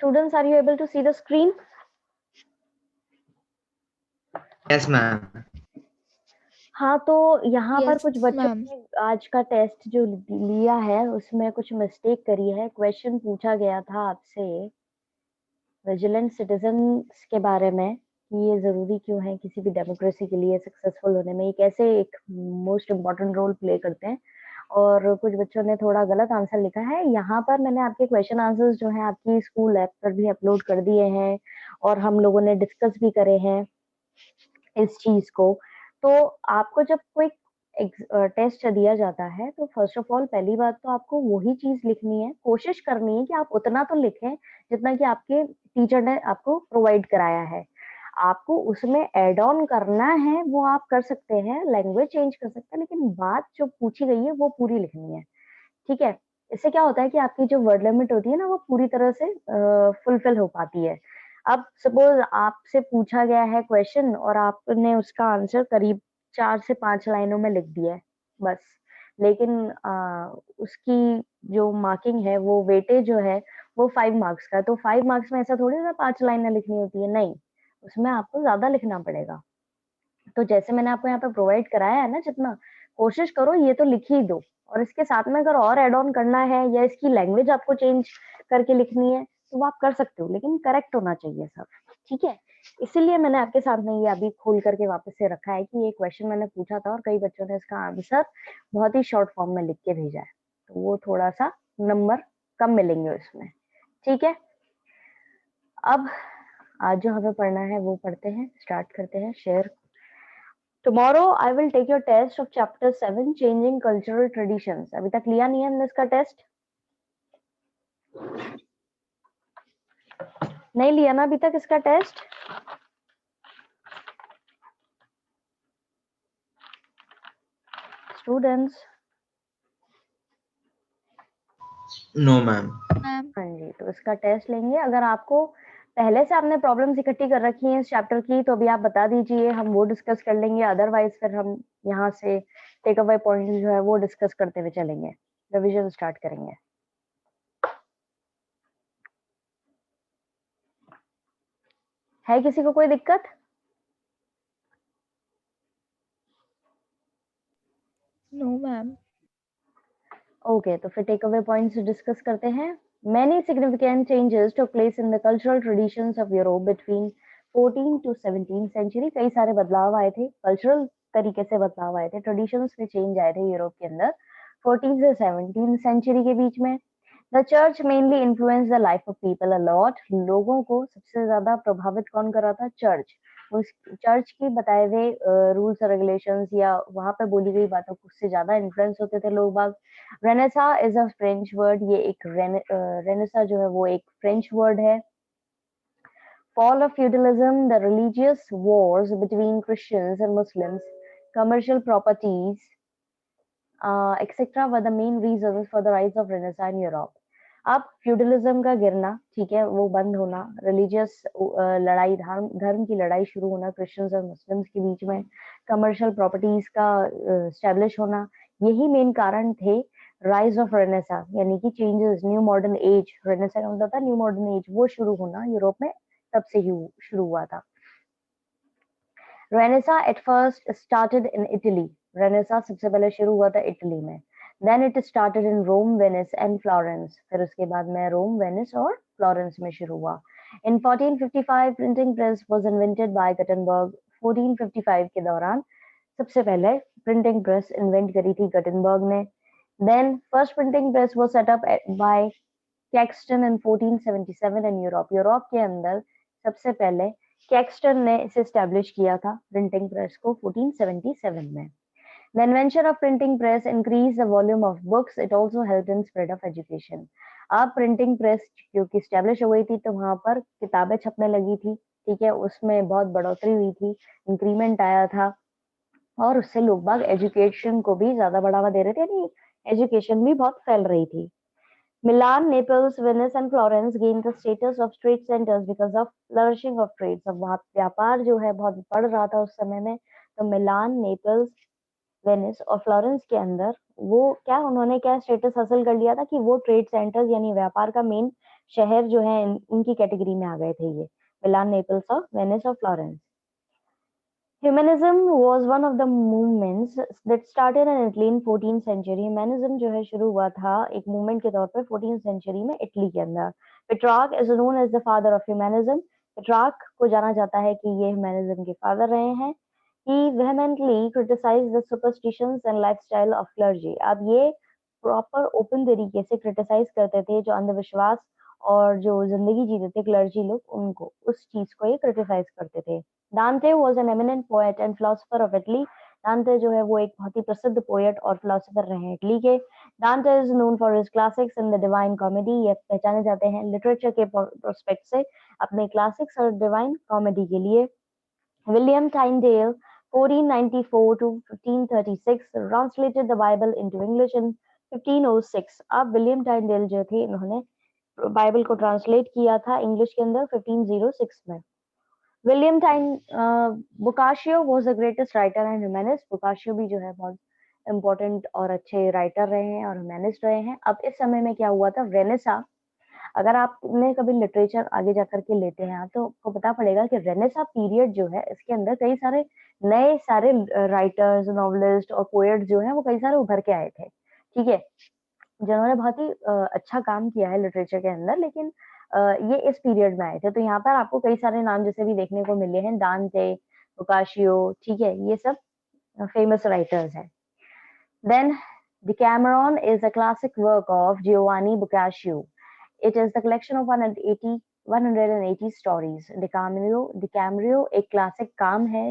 Students, are you able to see the screen? Yes, ma'am. हाँ, तो यहाँ पर Yes, कुछ बच्चों ma'am. ने आज का टेस्ट जो लिया है उसमें कुछ मिस्टेक करी है। क्वेश्चन पूछा गया था आपसे विजिलेंट सिटीजन्स के बारे में कि ये जरूरी क्यों है किसी भी डेमोक्रेसी के लिए सक्सेसफुल होने में, ये कैसे एक मोस्ट इम्पोर्टेंट रोल प्ले करते हैं। और कुछ बच्चों ने थोड़ा गलत आंसर लिखा है। यहाँ पर मैंने आपके क्वेश्चन आंसर्स जो है आपकी स्कूल ऐप पर भी अपलोड कर दिए हैं और हम लोगों ने डिस्कस भी करे हैं इस चीज को। तो आपको जब कोई टेस्ट दिया जाता है तो फर्स्ट ऑफ ऑल पहली बात तो आपको वही चीज लिखनी है, कोशिश करनी है कि आप उतना तो लिखें जितना कि आपके टीचर ने आपको प्रोवाइड कराया है। आपको उसमें ऐड ऑन करना है वो आप कर सकते हैं, लैंग्वेज चेंज कर सकते हैं, लेकिन बात जो पूछी गई है वो पूरी लिखनी है। ठीक है? इससे क्या होता है कि आपकी जो वर्ड लिमिट होती है ना वो पूरी तरह से फुलफिल हो पाती है। अब सपोज आपसे पूछा गया है क्वेश्चन और आपने उसका आंसर करीब 4 से 5 लाइनों में लिख दिया है बस। लेकिन उसकी जो मार्किंग है वो वेटेज जो है वो 5 मार्क्स का है। तो 5 मार्क्स में ऐसा थोड़ी ना 5 लाइनें लिखनी होती है, नहीं, उसमें आपको ज्यादा लिखना पड़ेगा। तो जैसे मैंने आपको यहाँ पे प्रोवाइड कराया है ना, जितना कोशिश करो ये तो लिख ही दो। और इसके साथ में अगर और ऐड ऑन करना है या इसकी लैंग्वेज आपको चेंज करके लिखनी है तो वो आप कर सकते हो, लेकिन करेक्ट होना चाहिए सब। ठीक है? इसीलिए मैंने आपके सामने ये अभी खोल करके वापस से रखा है कि ये क्वेश्चन मैंने पूछा था और कई बच्चों ने इसका आंसर बहुत ही शॉर्ट फॉर्म में लिख के भेजा है, तो वो थोड़ा सा नंबर कम मिलेंगे उसमें। ठीक है? अब आज जो हमें पढ़ना है वो पढ़ते हैं, स्टार्ट करते हैं। Share Tomorrow I will take your test of chapter 7 changing cultural traditions. अभी तक लिया नहीं है हमने इसका टेस्ट? नहीं लिया ना अभी तक इसका test? Students? No, ma'am. Ma'am. हाँ जी, तो इसका टेस्ट लेंगे। अगर आपको पहले से आपने प्रॉब्लम्स इकट्ठी कर रखी हैं इस चैप्टर की तो अभी आप बता दीजिए, हम वो डिस्कस कर लेंगे। अदरवाइज फिर हम यहाँ से टेक अवे पॉइंट जो है वो डिस्कस करते हुए चलेंगे, रिविजन स्टार्ट करेंगे। है किसी को कोई दिक्कत? No, ma'am. ओके, तो फिर टेक अवे पॉइंट्स डिस्कस करते हैं। Many significant changes took place in the cultural traditions of Europe between 14 to 17th century. कई सारे बदलाव आए थे, कल्चरल तरीके से बदलाव आए थे, ट्रेडिशंस में चेंज आए थे यूरोप के अंदर 14 से 17th सेंचुरी के बीच में। The church mainly influence the life of people a lot. लोगों को सबसे ज्यादा प्रभावित कौन कर रहा था? चर्च। उस चर्च की बताए हुए रूल्स और रेगुलेशंस या वहां पे बोली गई बातों को उससे ज्यादा इन्फ्लुएंस होते थे लोग बाग। Renaissance is a French word, ये एक रेनेसा जो है वो एक फ्रेंच वर्ड है। Fall of feudalism, the religious wars between Christians and Muslims, commercial properties, etc. were the main reasons for the rise of Renaissance in Europe. अब feudalism का गिरना, ठीक है, वो बंद होना, रिलीजियस लड़ाई, धर्म की लड़ाई शुरू होना क्रिश्चियंस और मुस्लिम्स के बीच में, कमर्शियल प्रॉपर्टीज का स्टैब्लिश होना, यही मेन कारण थे राइज ऑफ रेनेसा, यानी कि changes, new modern age. Renaissance का मतलब था न्यू मॉडर्न एज, वो शुरू होना यूरोप में तब से ही शुरू हुआ था। Renaissance at first started in Italy. Renaissance सबसे पहले शुरू हुआ था इटली में। Then it started in Rome, Venice and Florence. फिर उसके बाद में रोम, वेनिस और फ्लोरेंस में शुरू हुआ। इन 1455 printing press was invented by Gutenberg. 1455 के दौरान सबसे पहले प्रिंटिंग प्रेस इन्वेंट करी थी गटनबर्ग ने। Then first printing press was set up by Caxton in 1477 in Europe. Europe के अंदर सबसे पहले कैक्सटन ने इसे स्टैब्लिश किया था प्रिंटिंग प्रेस को 1477 में। The invention of printing press increased the volume of books. It also helped in spread of education. अब प्रिंटिंग प्रेस क्योंकि स्टैब्लिश हो गई थी तो वहां पर किताबें छपने लगी थी, ठीक है, उसमें बहुत बढ़ोतरी हुई थी, इंक्रीमेंट आया था और उससे लोग बाग एजुकेशन को भी ज्यादा बढ़ावा दे रहे थे, यानी एजुकेशन भी बहुत फैल रही थी। Milan, Naples, Venice and Florence gained the status of trade centers because of flourishing of trades. अब वहाँ व्यापार जो है बहुत बढ़ रहा था उस समय में, तो मिलान, नेपल्स, वेनिस और फ्लोरेंस के अंदर वो क्या उन्होंने क्या स्टेटस हासिल कर लिया था कि वो ट्रेड सेंटर्स यानी व्यापार का मेन शहर जो है उनकी कैटेगरी में आ गए थे ये, मिलान, नेपल्स और वेनिस और Florence. Humanism was one of the movements that started in Italy in 14th century. Humanism जो है शुरू हुआ था एक मूवमेंट के तौर पर 14th century में इटली के अंदर। Petrarch is known as the father of humanism. Petrarch को जाना जाता है कि ये humanism के father रहे हैं। He vehemently criticized the superstitions and lifestyle of clergy. अब ये प्रॉपर ओपन तरीके से क्रिटिसाइज करते थे जो अंधविश्वास और जो जिंदगी जीते थे क्लर्जी लोग, उनको उस चीज को ये क्रिटिसाइज करते थे। Dante was an eminent poet and philosopher of Italy. Dante जो है वो एक बहुत ही प्रसिद्ध पोएट और फिलोसोफर रहे हैं इटली के। Dante is known for his classics and the divine comedy. ये पहचाने जाते हैं लिटरेचर के प्रोस्पेक्ट से अपने क्लासिक्स और डिवाइन कॉमेडी के लिए। William Tyndale 1494 to 1536 translated the Bible into English in 1506. अब विलियम टाइंडेल जो थे इन्होंने बाइबल को ट्रांसलेट किया था इंग्लिश के अंदर 1506 में। William Boccaccio was the greatest writer and humanist. Boccaccio भी जो है बहुत इंपॉर्टेंट और अच्छे राइटर रहे हैं और ह्यूमैनिस्ट रहे हैं। अब इस समय में क्या हुआ था, रेनेसा, अगर आपने कभी लिटरेचर आगे जाकर के लेते हैं तो आपको पता पड़ेगा कि रेनेसा पीरियड जो है इसके अंदर कई सारे नए सारे राइटर्स, नॉवलिस्ट और पोएट्स जो है वो कई सारे उभर के आए थे, ठीक है, जिन्होंने बहुत ही अच्छा काम किया है लिटरेचर के अंदर। लेकिन ये इस पीरियड में आए थे। तो यहाँ पर आपको कई सारे नाम जैसे भी देखने को मिले हैं, दांते, बोकाशियो, ठीक है, ये सब फेमस राइटर्स हैं। Then Decameron is a classic work of Giovanni Boccaccio. It is the collection of 180 stories. Decameron एक क्लासिक काम है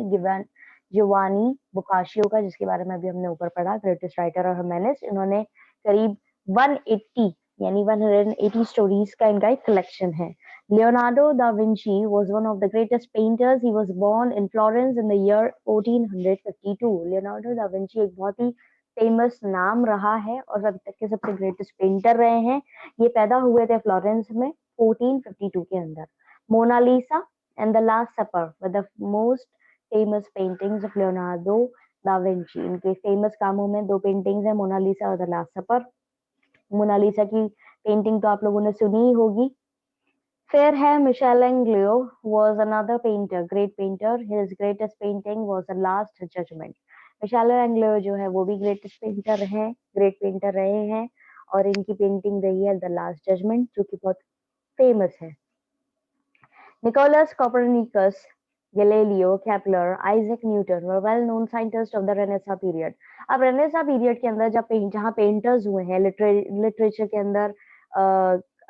Giovanni Boccaccio का, जिसके बारे में अभी हमने ऊपर पढ़ा, ग्रेटेस्ट राइटर और ह्यूमैनिस्ट। इन्होंने करीब 180 यानी 180 स्टोरीज का इनका एक कलेक्शन है। Leonardo da Vinci was one of the greatest painters. He was born in Florence in the year 1452. Leonardo da Vinci एक बहुत ही फेमस नाम रहा है और अब तक के सबसे ग्रेटेस्ट पेंटर रहे हैं। ये पैदा हुए थे फ्लोरेंस में 1452 के अंदर। Mona Lisa and the last supper were the most famous paintings of Leonardo da Vinci. इनके फेमस कामों में दो पेंटिंग्स हैं, मोनालिसा और द लास्ट सपर। मोनालिसा की पेंटिंग तो आप लोगों ने सुनी ही होगी। फिर है Michelangelo was another painter, great painter. His greatest painting was The Last Judgment. Michelangelo जो है वो भी ग्रेटेस्ट पेंटर हैं, ग्रेट पेंटर रहे हैं और इनकी पेंटिंग रही है द लास्ट जजमेंट, जो कि बहुत फेमस है। Nicholas Copernicus, Galileo, Kepler, Isaac Newton were well-known scientists of the Renaissance period. अब रेनेसा पीरियड के अंदर जहाँ पेंटर्स हुए हैं, लिटरेचर के अंदर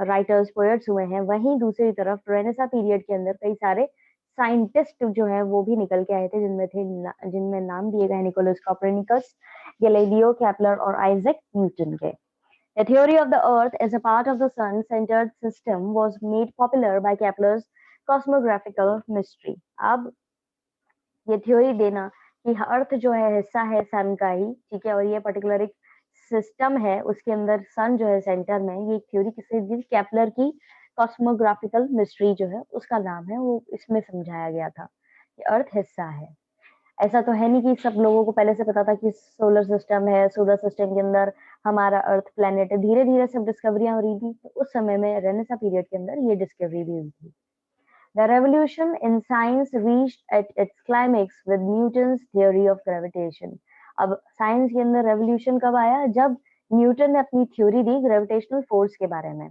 राइटर्स, पोएट्स हुए हैं, वहीं दूसरी तरफ रेनेसा पीरियड के अंदर कई सारे साइंटिस्ट जो है वो भी निकल के आए थे, जिनमें नाम दिए गए निकोलस कॉपरनिकस, गैलीलियो, केपलर और आइजैक न्यूटन के। The theory of the earth as a part of the sun-centered system was made popular by Kepler's cosmographical mystery. अब ये थ्योरी देना कि अर्थ जो है हिस्सा है सन का ही, ठीक है, और ये पर्टिकुलर एक सिस्टम है, उसके अंदर सन जो है सेंटर में, ये थ्योरी किसी दी केपलर की कॉस्मोग्राफिकल मिस्ट्री जो है उसका नाम है, वो इसमें समझाया गया था कि अर्थ हिस्सा है। ऐसा तो है नहीं कि सब लोगों को पहले से पता था कि सोलर सिस्टम है, सोलर सिस्टम के अंदर हमारा अर्थ प्लेनेट है। धीरे धीरे सब डिस्कवरियां हो रही थी, तो उस समय में रेनेसा पीरियड के अंदर ये डिस्कवरी भी हुई थी। The revolution in science reached at its climax with Newton's theory of gravitation. अब साइंस के अंदर रेवोल्यूशन कब आया, जब न्यूटन ने अपनी थ्योरी दी ग्रेविटेशनल फोर्स के बारे में।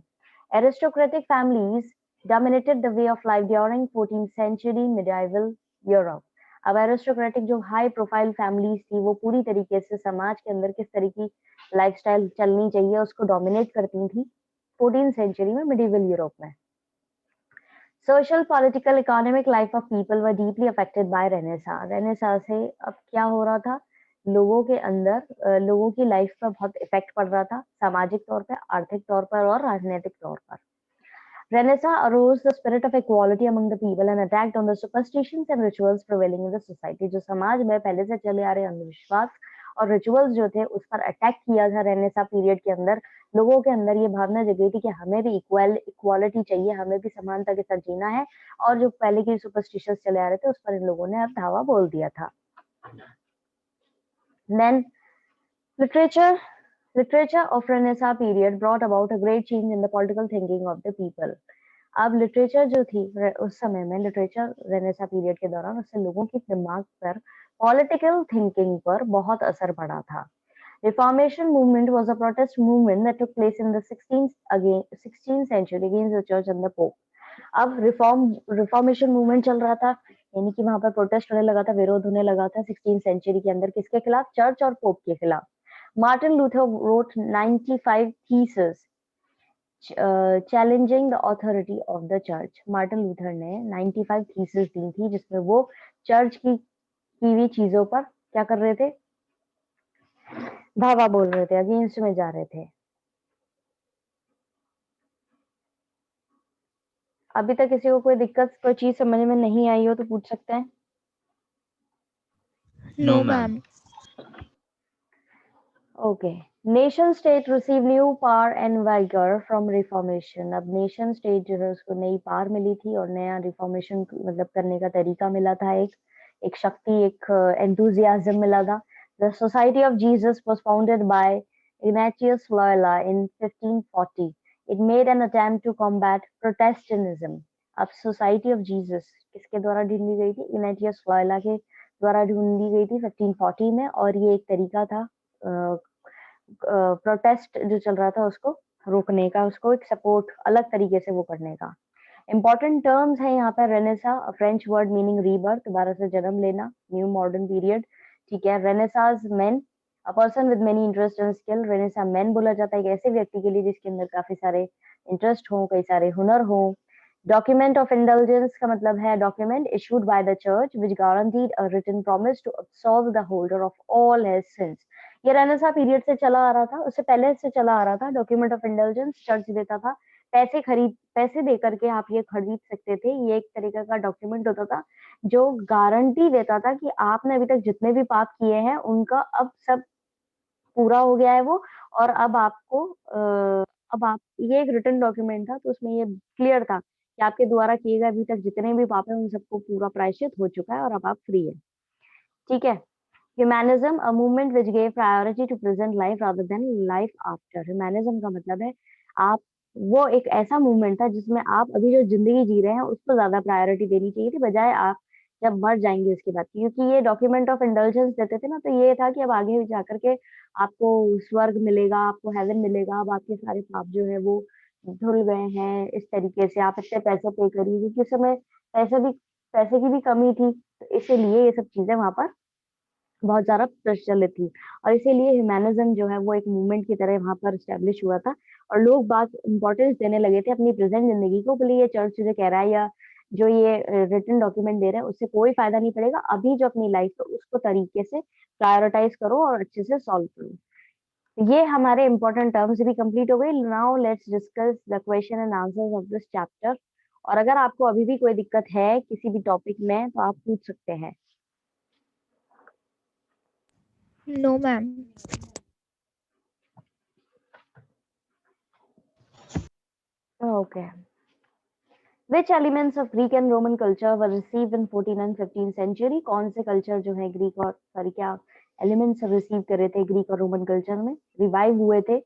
Aristocratic families dominated the way of life during 14th century medieval Europe. अब एरिस्टोक्रेटिक जो हाई प्रोफाइल फैमिलीज थी वो पूरी तरीके से समाज के अंदर किस तरह की लाइफस्टाइल चलनी चाहिए उसको डोमिनेट करती थी 14th सेंचुरी में मिडिवल यूरोप में। Social, political, economic life of people were deeply affected by Renaissance. Renaissance से अब क्या हो रहा था, लोगों के अंदर लोगों की लाइफ पर बहुत इफेक्ट पड़ रहा था, सामाजिक तौर पर, आर्थिक तौर पर और राजनीतिक तौर पर। Renaissance arose the spirit of equality among the people and attacked on the superstitions and rituals prevailing in the society. जो समाज में पहले से चले आ रहे अंधविश्वास और रिचुअल्स जो थे उस पर अटैक किया था रेनेसा पीरियड के अंदर। लोगों के अंदर ये भावना जगी थी कि हमें भी इक्वालिटी चाहिए, हमें भी समानता के साथ जीना है, और जो पहले की सुपरस्टिशंस चले आ रहे थे उस पर इन लोगों ने अब धावा बोल दिया था। Then literature Literature of Renaissance period brought about a great change in the political thinking of the people. अब लिटरेचर जो थी उस समय में, लिटरेचर रेनेसा पीरियड के दौरान, उससे लोगों की दिमाग पर, पॉलिटिकल थिंकिंग पर बहुत असर पड़ा था. Reformation movement was a protest movement that took place in the 16th century against the church and the pope. अब रिफॉर्मेशन मूवमेंट चल रहा था, यानी कि वहां पर प्रोटेस्ट होने लगा था, विरोध होने लगा था 16th सेंचुरी के अंदर. किसके खिलाफ? चर्च और पोप के खिलाफ. Martin Luther wrote 95 theses challenging the authority of the church. Martin Luther ने 95 थीसिस दी थी, जिसमें वो चर्च की हुई चीजों पर क्या कर रहे थे? धावा बोल रहे थे, अगेंस्ट में जा रहे थे. अभी तक किसी को कोई दिक्कत, कोई चीज समझ में नहीं आई हो तो पूछ सकते हैं. No, ma'am. Okay. Nation state receive new power and vigor from reformation. अब nation state जो है उसको नई पावर मिली थी और नया रिफॉर्मेशन मतलब करने का तरीका मिला था. एक शक्ति, एक enthusiasm मिला था. The Society of Jesus was founded by Ignatius Loyola in 1540. It made an attempt to combat Protestantism. अब Society of Jesus किसके द्वारा ढूंढी गई थी? Ignatius Loyola के द्वारा ढूंढी गई थी 1540 में. और ये एक तरीका था प्रोटेस्ट जो चल रहा था उसको रोकने का, उसको एक सपोर्ट अलग तरीके से वो करने का. इंपॉर्टेंट टर्म्स है यहाँ पर. Renaissance, French word meaning rebirth, दोबारा से जन्म लेना, न्यू मॉडर्न पीरियड. ठीक है. Renesas man, a person with many interest and skill. Renaissance man बोला जाता है एक ऐसे व्यक्ति के लिए जिसके अंदर काफी सारे इंटरेस्ट हो, कई सारे हुनर हो. डॉक्यूमेंट ऑफ इंडल्जेंस का मतलब है document issued by the church which guaranteed a written promise to absolve the holder of all his sins. ये रेनेसा पीरियड से चला आ रहा था, उससे पहले से चला आ रहा था. डॉक्यूमेंट ऑफ इंडल्जेंस चर्च देता था, पैसे दे करके आप ये खरीद सकते थे. ये एक तरीके का डॉक्यूमेंट होता था जो गारंटी देता था कि आपने अभी तक जितने भी पाप किए हैं उनका अब सब पूरा हो गया है वो, और अब आपको अब आप, ये एक रिटन डॉक्यूमेंट था तो उसमें ये क्लियर था कि आपके द्वारा किए गए अभी तक जितने भी पाप हैं उन सबको पूरा प्रायश्चित हो चुका है और अब आप फ्री है. ठीक है. Humanism, a movement which gave priority to present life rather than life after. Humanism का मतलब है आप, वो एक ऐसा मूवमेंट था जिसमें आप अभी जो जिंदगी जी रहे हैं उसको ज्यादा प्रायोरिटी देनी चाहिए थी, बजाय आप जब मर जाएंगे उसके बाद. क्योंकि ये डॉक्यूमेंट ऑफ इंडल्जेंस देते थे ना, तो ये था कि अब आगे जाकर के आपको स्वर्ग मिलेगा, आपको हेवन मिलेगा, अब आपके सारे पाप जो है वो धुल गए हैं. इस तरीके से आप इतने पैसे पे करिए, क्योंकि उस समय पैसे की भी कमी थी, तो इसीलिए ये सब चीजें वहां पर बहुत ज़्यादा प्रचलित थी. और इसीलिए ह्यूमैनिज्म जो है वो एक मूवमेंट की तरह वहाँ पर एस्टेब्लिश हुआ था और लोग बात इम्पोर्टेंस देने लगे थे अपनी प्रेजेंट जिंदगी को. बोले ये चर्च जो कह रहा है या जो ये रिटन डॉक्यूमेंट दे रहे हैं उससे कोई फायदा नहीं पड़ेगा, अभी जो अपनी लाइफ है उसको तरीके से प्रायोरिटाइज करो और अच्छे से सॉल्व करो. ये हमारे इंपॉर्टेंट टर्म्स भी कंप्लीट हो गए. Now let's discuss the question and answers of this chapter. और अगर आपको अभी भी कोई दिक्कत है किसी भी टॉपिक में तो आप पूछ सकते हैं. No, ma'am. Okay. Which elements of Greek and Roman culture were received in 14th and 15th century? कौन से कल्चर जो है ग्रीक और सॉरी क्या एलिमेंट्स रिसीव कर रहे थे ग्रीक और रोमन कल्चर में, रिवाइव हुए थे,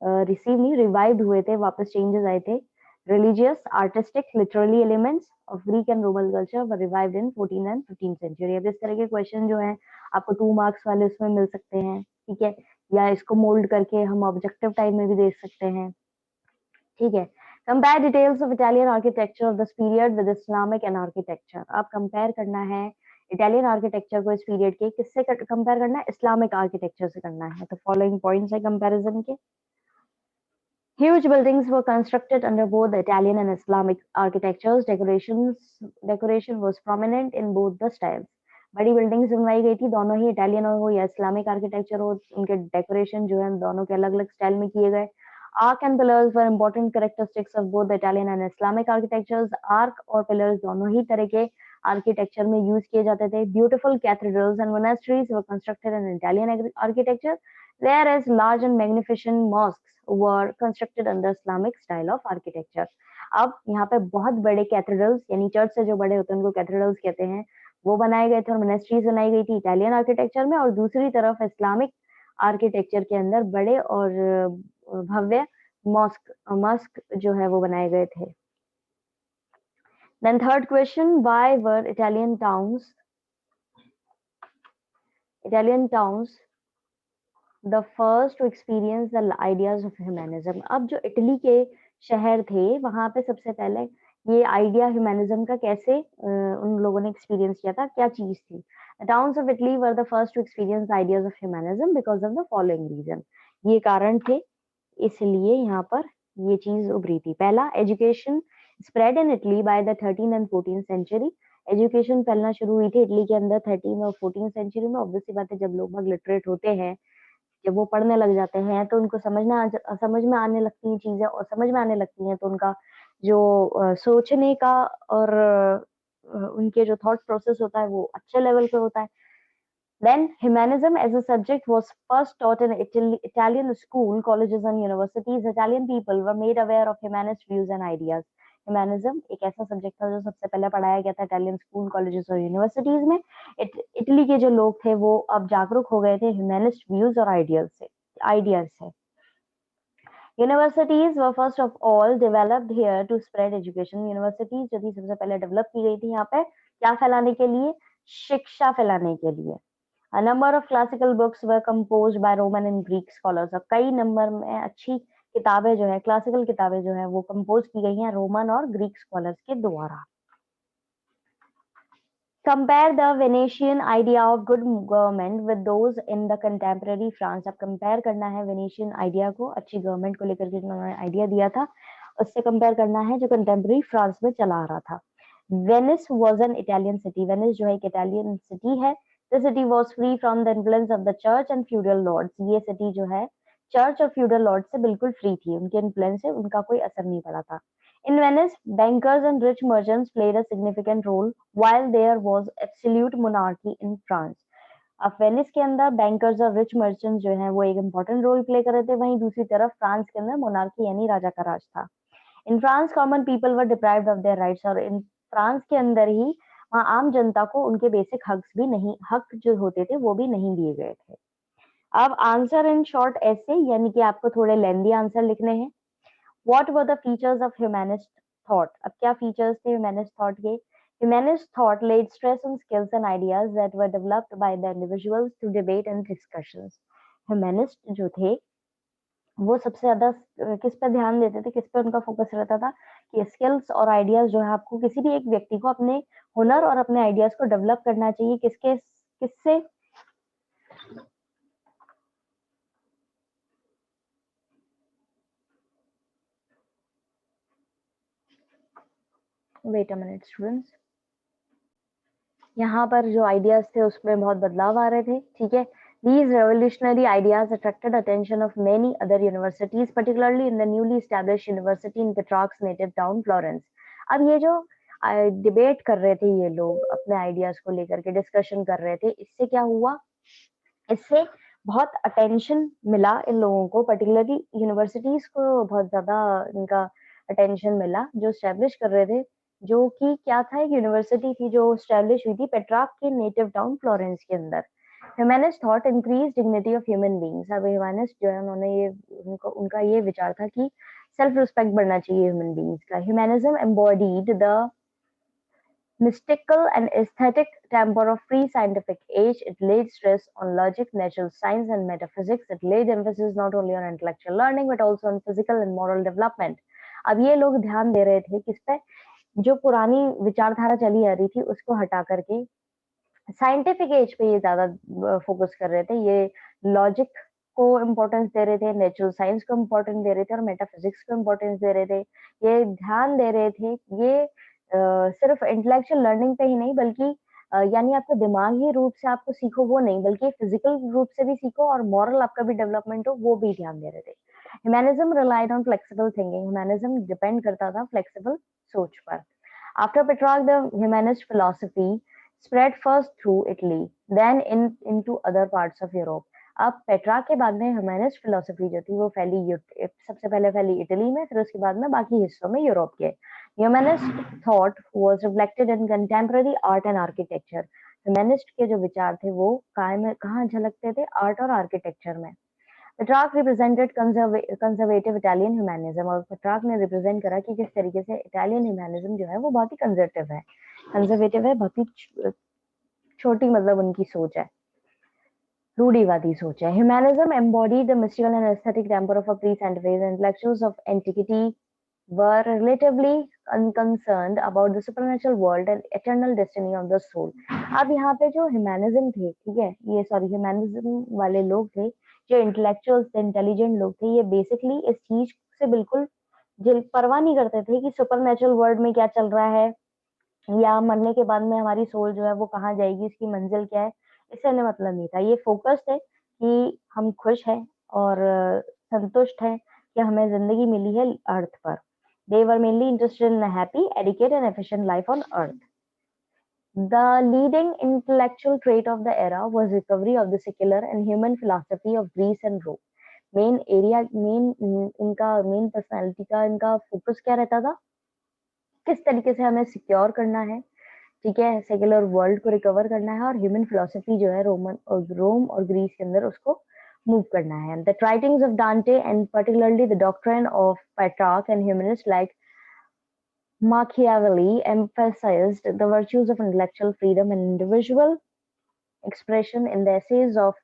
रिसीव नहीं रिवाइव हुए थे, वापस चेंजेस आए थे. Religious, artistic, literary elements of Greek and Roman culture were revived in 14th and 15th century. अब इस तरह के क्वेश्चन जो है आपको 2 मार्क्स वाले उसमें मिल सकते हैं. ठीक है. या इसको मोल्ड करके हम ऑब्जेक्टिव टाइप में भी दे सकते हैं. ठीक है. Compare details of Italian architecture of this period with Islamic and architecture. आप कंपेयर करना है इटालियन आर्किटेक्चर को इस पीरियड के किससे कंपेयर करना है? इस्लामिक आर्किटेक्चर से करना है. तो फॉलोइंग पॉइंट्स है कंपैरिजन के. Huge buildings were constructed under both the Italian and Islamic architectures. Decoration was prominent in both the styles. बड़ी बिल्डिंग्स बनवाई गई थी, दोनों ही इटालियन हो या इस्लामिक आर्किटेक्चर हो, उनके डेकोरेशन जो है दोनों के अलग अलग स्टाइल में किए गए. Arc and pillars were important characteristics of both Italian and Islamic architectures. Arc और पिलर्स दोनों ही तरह के आर्किटेक्चर में यूज किए जाते थे. Beautiful cathedrals and monasteries were constructed in Italian architecture, whereas large and magnificent mosques were constructed under Islamic style of architecture. अब यहाँ पे बहुत बड़े कैथेड्रल्स यानी चर्च से जो बड़े होते हैं उनको कैथेड्रल्स कहते हैं, वो बनाए गए थे और मोनेस्ट्रीज बनाई गई थी इटालियन आर्किटेक्चर में, और दूसरी तरफ इस्लामिक आर्किटेक्चर के अंदर बड़े और भव्य मॉस्क जो है वो बनाए गए थे। Then third question, why were Italian towns the first to experience the ideas of humanism? अब जो इटली के शहर थे वहां पे सबसे पहले ये आइडिया ह्यूमैनिज्म का कैसे उन लोगों ने एक्सपीरियंस किया था, क्या चीज थी? The towns of Italy were the first to experience the ideas of humanism because of the following reason. ये कारण थे, इसलिए यहाँ पर ये चीज उभरी थी। पहला, education spread in Italy by the 13th and 14th century. Education फैलना शुरू हुई थी इटली के अंदर 13 और 14 सेंचुरी में। ऑब्वियसली बात है, जब लोग बहुत लिटरेट होते हैं, जब वो पढ़ने लग जाते हैं तो उनको समझ में आने लगती हैं चीजें, और समझ में आने लगती हैं तो उनका जो सोचने का और उनके जो थॉट प्रोसेस होता है वो अच्छे लेवल पे होता है। Then humanism as a subject was first taught in Italian school, colleges and universities. Italian people were made aware of humanist views and ideas. Humanism एक ऐसा सब्जेक्ट था जो सबसे पहले पढ़ाया गया था इटालियन स्कूल, कॉलेजेस और यूनिवर्सिटीज में। इटली के जो लोग थे वो अब जागरूक हो गए थे ह्यूमैनिस्ट व्यूज और आइडियाज से। Universities were first of all developed here to spread education. Universities जो थी सबसे पहले डेवलप की गई थी यहाँ पे, क्या फैलाने के लिए? शिक्षा फैलाने के लिए। A number of classical books were composed by Roman and Greek scholars। और कई नंबर में अच्छी किताबें जो है, क्लासिकल किताबें जो है वो कंपोज की गई हैं रोमन और ग्रीक स्कॉलर्स के द्वारा। Compare the Venetian idea of good government with those in the contemporary France। अब कंपेयर करना है वेनेशियन आइडिया को, अच्छी गवर्नमेंट को लेकर के उन्होंने आइडिया दिया था, उससे कंपेयर करना है जो कंटेम्पररी फ्रांस में चला आ रहा था। Venice was an Italian city. Venice जो है एक इटालियन सिटी है। The city was free from the influence of the church and feudal lords। ये सिटी जो है चर्च और फ्यूडल लॉर्ड से बिल्कुल फ्री थी, उनके इन्फ्लुएंस से उनका कोई असर नहीं पड़ा था। In Venice, bankers and rich merchants played a significant role while there was absolute monarchy in France। अब वेनिस के अंदर बैंकर्स और रिच मर्चेंट्स जो हैं वो एक इम्पोर्टेंट रोल प्ले कर रहे थे, वहीं दूसरी तरफ फ्रांस के अंदर मोनार्की यानी राजा का राज था। In France common people were deprived of their rights. और इन फ्रांस के अंदर ही वहाँ आम जनता को उनके बेसिक हक जो होते थे वो भी नहीं दिए गए थे। अब आंसर इन शॉर्ट ऐसे, यानी कि आपको थोड़े लेंदी आंसर लिखने हैं। What were the features of humanist thought? अब क्या फीचर्स थे ह्यूमैनिस्ट थॉट के? Humanist thought laid stress on skills and ideas that were developed by the individuals through debate and discussions. Humanist जो थे वो सबसे ज्यादा किस पे ध्यान देते थे, किस पे उनका फोकस रहता था कि स्किल्स और आइडियाज जो है, आपको किसी भी एक व्यक्ति को अपने हुनर और अपने आइडियाज को डेवलप करना चाहिए किससे? वेट अ मिनट स्टूडेंट्स, यहाँ पर जो आइडियाज थे उसमें बहुत बदलाव आ रहे थे, ठीक है। These revolutionary ideas attracted attention of many other universities, particularly in the newly established university in Petrarch's native town, Florence। अब ये जो डिबेट कर रहे थे ये लोग, अपने आइडियाज को लेकर के डिस्कशन कर रहे थे, इससे क्या हुआ? इससे बहुत अटेंशन मिला इन लोगों को, पर्टिकुलरली यूनिवर्सिटीज को बहुत ज्यादा इनका अटेंशन मिला, जो स्टैब्लिश कर रहे थे, जो कि क्या था, एक यूनिवर्सिटी थी जो स्टैब्लिश हुई थी पेट्रार्क के नेटिव टाउन फ्लोरेंस के अंदर। Humanist thought increase dignity of human beings. अब ह्यूमैनिस्ट जो है उन्होंने ये उनका ये विचार था कि सेल्फ रिस्पेक्ट बढ़ना चाहिए ह्यूमन बीइंग्स का। Humanism embodied the mystical and aesthetic temper of pre-scientific age। It laid stress on logic, natural science and metaphysics। It laid emphasis not only on intellectual learning but also on physical and moral development। अब ये लोग ध्यान दे रहे थे किस पे? जो पुरानी विचारधारा चली आ रही थी उसको हटा करके साइंटिफिक एज पे ये ज्यादा फोकस कर रहे थे। ये लॉजिक को इम्पोर्टेंस दे रहे थे, नेचुरल साइंस को इम्पोर्टेंस दे रहे थे और मेटाफिजिक्स को इम्पोर्टेंस दे रहे थे। ये ध्यान दे रहे थे ये सिर्फ इंटेलेक्चुअल लर्निंग पे ही नहीं, बल्कि यानी आपको दिमागी रूप से आपको सीखो वो नहीं, बल्कि फिजिकल रूप से भी सीखो और मॉरल आपका भी डेवलपमेंट हो, वो भी ध्यान दे रहे थे। Humanism relied on flexible thinking. Humanism depend करता था फ्लेक्सिबल सोच पर। After Petrarch the humanist philosophy spread first through Italy, then into other parts of Europe। अब पेट्रार्क के बाद में ह्यूमैनिस्ट फिलोसफी जो थी वो फैली सबसे पहले फैली इटली में, फिर उसके बाद में बाकी हिस्सों में यूरोप के। Humanist thought was reflected in contemporary art and architecture. Humanist के जो विचार थे वो कहाँ झलकते थे? आर्ट और आर्किटेक्चर में। Petrarch represented conservative Italian humanism, और पेट्रार्क ने रिप्रेजेंट करा कि किस तरीके से इटालियन ह्यूमैनिज्म जो है वो बहुत ही कंजर्वेटिव है, बहुत ही छोटी मतलब उनकी सोच है, रूढ़िवादी सोच है। Humanism embodied the mystical and aesthetic temper of a pre-scientific intellectuals of antiquity were relatively unconcerned about the supernatural world and eternal destiny of the soul. अब यहाँ पे जो ह्यूमैनिज्म थे, ठीक है, ये ह्यूमैनिज्म वाले लोग थे, जो इंटेलेक्चुअल्स थे, इंटेलिजेंट लोग थे, ये बेसिकली इस चीज से बिल्कुल परवाह नहीं करते थे कि सुपरनेचुरल वर्ल्ड में क्या चल रहा है, या मरने के बाद में हमारी सोल जो है वो कहाँ जाएगी, इसकी मंजिल क्या है, इससे हमें मतलब नहीं था। ये फोकस्ड है कि हम खुश हैं और संतुष्ट हैं कि हमें जिंदगी मिली है अर्थ पर। They were mainly interested in a happy, educated and efficient life on earth. The leading intellectual trait of the era was recovery of the secular and human philosophy of Greece and Rome. Main personality का इनका focus क्या रहता था? किस तरीके से हमें secure करना है, ठीक है, सेक्युलर वर्ल्ड को रिकवर करना है, और ह्यूमन फिलोसफी जो है रोम और ग्रीस के अंदर उसको मूव करना है। द राइटिंग्स ऑफ डांटे and particularly the doctrine of Petrarch and humanist like Machiavelli emphasized the virtues of intellectual freedom and individual expression in the essays of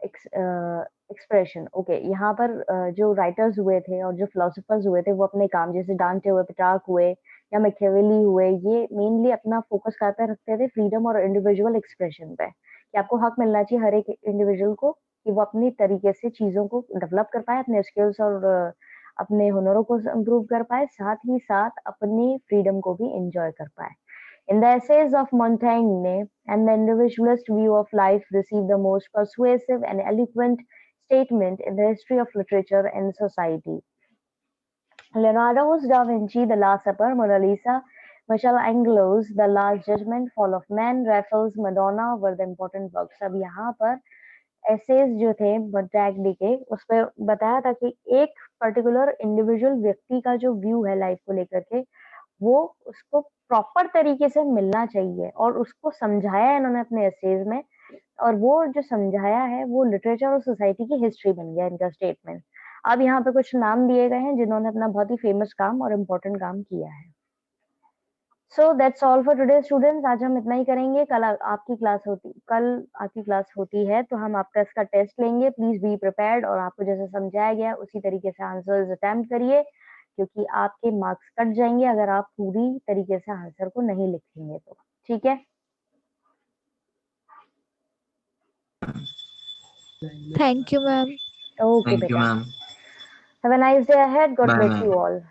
expression. Okay, यहाँ पर जो राइटर्स हुए थे और जो फिलोसफर्स हुए थे वो अपने काम, जैसे डांटे हुए, पेट्रार्क हुए या मैकियावेली हुए, ये मेनली अपना फोकस कहाँ पे रखते थे? फ्रीडम और इंडिविजुअल एक्सप्रेशन पे, कि आपको हक मिलना चाहिए हर एक इंडिविजुअल को कि वो अपनी तरीके से चीजों को डेवलप कर पाए, अपने स्किल्स और अपने हुनरों को इम्प्रूव कर पाए, साथ ही साथ अपनी फ्रीडम को भी एंजॉय कर पाए। In the essays of Montaigne, and the individualist view of life received the most persuasive and eloquent statement in the history of literature and society. Leonardo's Da Vinci, The Last Supper, Mona Lisa, Michelangelo's The Last Judgment, Fall of Man, Raphael's Madonna were the important works. अब यहाँ पर essays जो थे मोंटेग्ने के, उस पर बताया था कि एक पर्टिकुलर इंडिविजुअल व्यक्ति का जो व्यू है लाइफ को लेकर के, वो उसको प्रॉपर तरीके से मिलना चाहिए, और उसको समझाया है इन्होंने अपने एसेज में, और वो जो समझाया है वो लिटरेचर और सोसाइटी की हिस्ट्री बन गया इनका स्टेटमेंट। अब यहाँ पे कुछ नाम दिए गए हैं जिन्होंने अपना बहुत ही फेमस काम और इम्पोर्टेंट काम किया है। So that's all for today students. आज हम इतना ही करेंगे। कल आपकी क्लास होती है तो हम आपका इसका टेस्ट लेंगे। प्लीज बी प्रिपेयर्ड, और आपको जैसे समझाया गया उसी तरीके से आंसर्स अटेम्प्ट करिए, क्योंकि आपके मार्क्स कट जाएंगे अगर आप पूरी तरीके से आंसर को नहीं लिखेंगे तो। ठीक है, Thank you, ma'am. Okay Thank you, बेटा, ma'am. Have a nice day ahead, God Bye, bless ma'am. You all.